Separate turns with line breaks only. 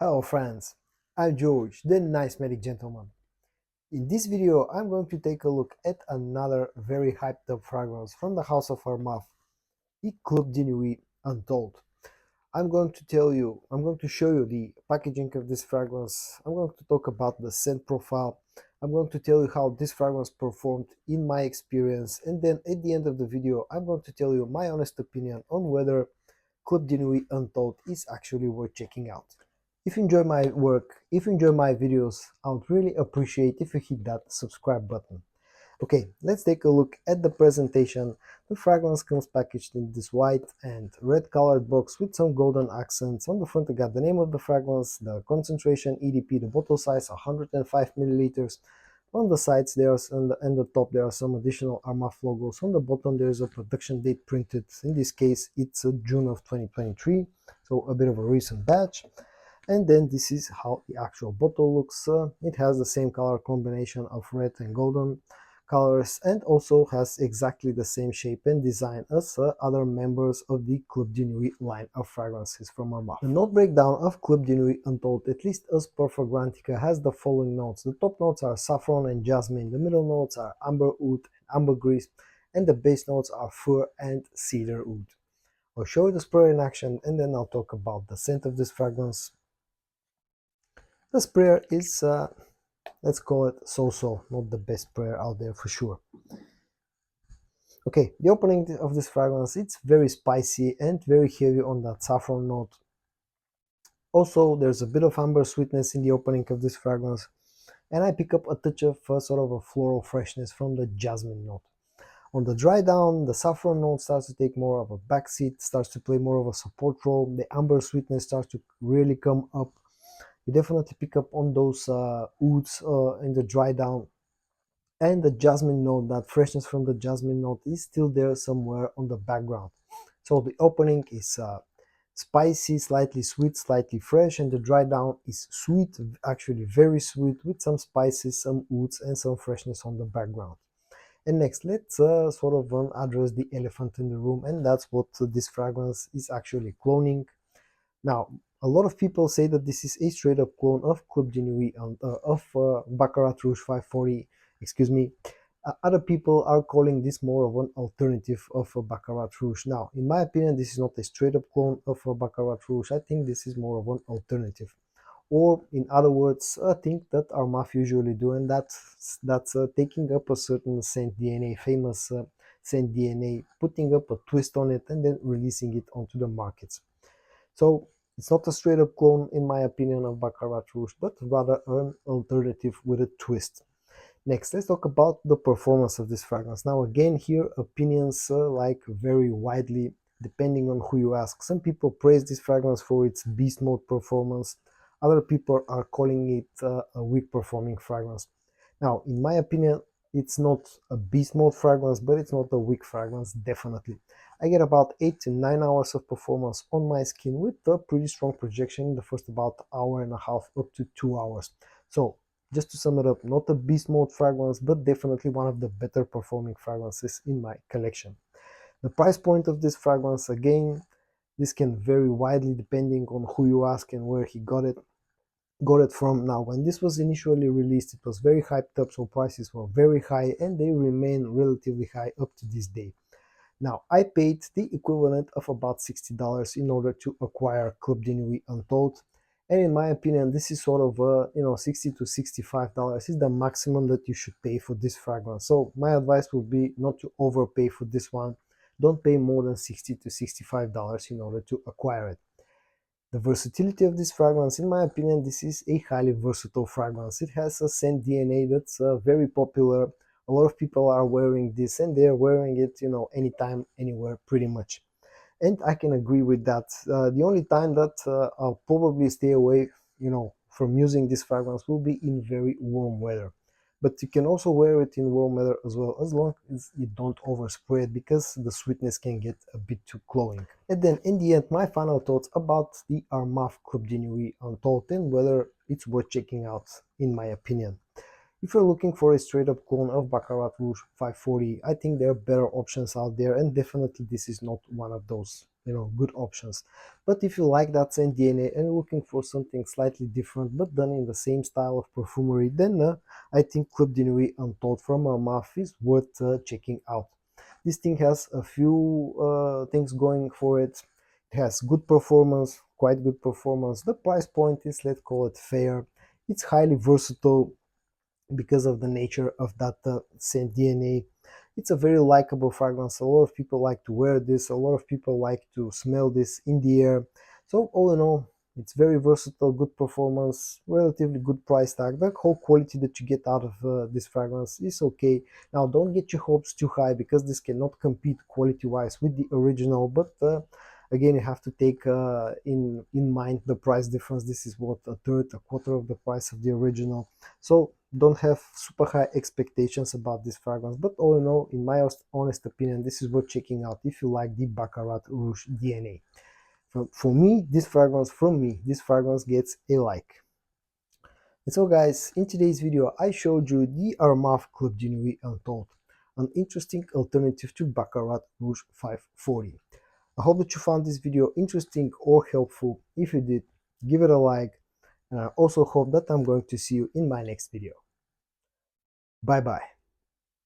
Hello friends, I'm George, the nice medic gentleman. In this video, I'm going to take a look at another very hyped up fragrance from the house of Armaf, the Club de Nuit Untold. I'm going to show you the packaging of this fragrance. I'm going to talk about the scent profile. I'm going to tell you how this fragrance performed in my experience, and then at the end of the video, I'm going to tell you my honest opinion on whether Club de Nuit Untold is actually worth checking out. If you enjoy my work, if you enjoy my videos, I would really appreciate if you hit that subscribe button. Okay, let's take a look at the presentation. The fragrance comes packaged in this white and red colored box with some golden accents. On the front I got the name of the fragrance, the concentration, EDP, the bottle size 105 milliliters. On the sides and the top there are some additional Armaf logos. On the bottom there is a production date printed. In this case it's June of 2023, so a bit of a recent batch. And then this is how the actual bottle looks. It has the same color combination of red and golden colors and also has exactly the same shape and design as other members of the Club de Nuit line of fragrances from Armaf. The note breakdown of Club de Nuit Untold, at least as per Fragrantica, has the following notes. The top notes are saffron and jasmine, the middle notes are amber oud and ambergris, and the base notes are fir and cedar oud. I'll show you the sprayer in action and then I'll talk about the scent of this fragrance. The sprayer is, let's call it so-so, not the best sprayer out there for sure. Okay, the opening of this fragrance, it's very spicy and very heavy on that saffron note. Also, there's a bit of amber sweetness in the opening of this fragrance, and I pick up a touch of sort of a floral freshness from the jasmine note. On the dry down, the saffron note starts to take more of a backseat, starts to play more of a support role. The amber sweetness starts to really come up. You definitely pick up on those ouds in the dry down, and the jasmine note, that freshness from the jasmine note is still there somewhere on the background. So the opening is spicy, slightly sweet, slightly fresh, and the dry down is sweet, actually very sweet, with some spices, some ouds, and some freshness on the background. And next, let's sort of address the elephant in the room, and that's what this fragrance is actually cloning. Now, a lot of people say that this is a straight up clone of Club de Nuit and of Baccarat Rouge 540, excuse me. Other people are calling this more of an alternative of Baccarat Rouge. Now, in my opinion, this is not a straight up clone of Baccarat Rouge. I think this is more of an alternative. Or, in other words, a thing that Armaf usually do, and that's taking up a certain scent DNA, famous scent DNA, putting up a twist on it, and then releasing it onto the markets. So it's not a straight up clone, in my opinion, of Baccarat Rouge, but rather an alternative with a twist. Next, let's talk about the performance of this fragrance. Now, again, here opinions like very widely depending on who you ask. Some people praise this fragrance for its beast mode performance. Other people are calling it a weak performing fragrance. Now, in my opinion, it's not a beast mode fragrance, but it's not a weak fragrance, definitely. I get about 8 to 9 hours of performance on my skin with a pretty strong projection in the first about hour and a half up to 2 hours. So, just to sum it up, not a beast mode fragrance, but definitely one of the better performing fragrances in my collection. The price point of this fragrance, again, this can vary widely depending on who you ask and where he got it from. Now, when this was initially released, it was very hyped up, so prices were very high, and they remain relatively high up to this day. Now, I paid the equivalent of about $60 in order to acquire Club de Nuit Untold, and in my opinion, this is sort of $60 to $65 is the maximum that you should pay for this fragrance. So my advice would be not to overpay for this one. Don't pay more than $60 to $65 in order to acquire it. The versatility of this fragrance, in my opinion, this is a highly versatile fragrance. It has a scent DNA that's very popular. A lot of people are wearing this, and they're wearing it, anytime, anywhere, pretty much. And I can agree with that. The only time that I'll probably stay away, from using this fragrance will be in very warm weather. But you can also wear it in warm weather as well, as long as you don't overspray it, because the sweetness can get a bit too cloying. And then in the end, my final thoughts about the Armaf Club de Nuit Untold and whether it's worth checking out, in my opinion. If you're looking for a straight up clone of Baccarat Rouge 540, I think there are better options out there, and definitely this is not one of those, good options. But if you like that same DNA and you're looking for something slightly different but done in the same style of perfumery, then I think Club de Nuit Untold from Armaf is worth checking out. This thing has a few things going for it. It has good performance, quite good performance. The price point is, let's call it, fair. It's highly versatile because of the nature of that scent DNA. It's a very likable fragrance. A lot of people like to wear this. A lot of people like to smell this in the air. So all in all, it's very versatile, good performance, relatively good price tag. The whole quality that you get out of this fragrance is okay. Now, don't get your hopes too high because this cannot compete quality-wise with the original. But again, you have to take in mind the price difference. This is what, a third, a quarter of the price of the original. So don't have super high expectations about this fragrance, but all in all, in my honest opinion, this is worth checking out if you like the Baccarat Rouge DNA. For me, this fragrance gets a like. And so guys, in today's video, I showed you the Armaf Club de Nuit Untold, an interesting alternative to Baccarat Rouge 540. I hope that you found this video interesting or helpful. If you did, give it a like, and I also hope that I'm going to see you in my next video. Bye bye.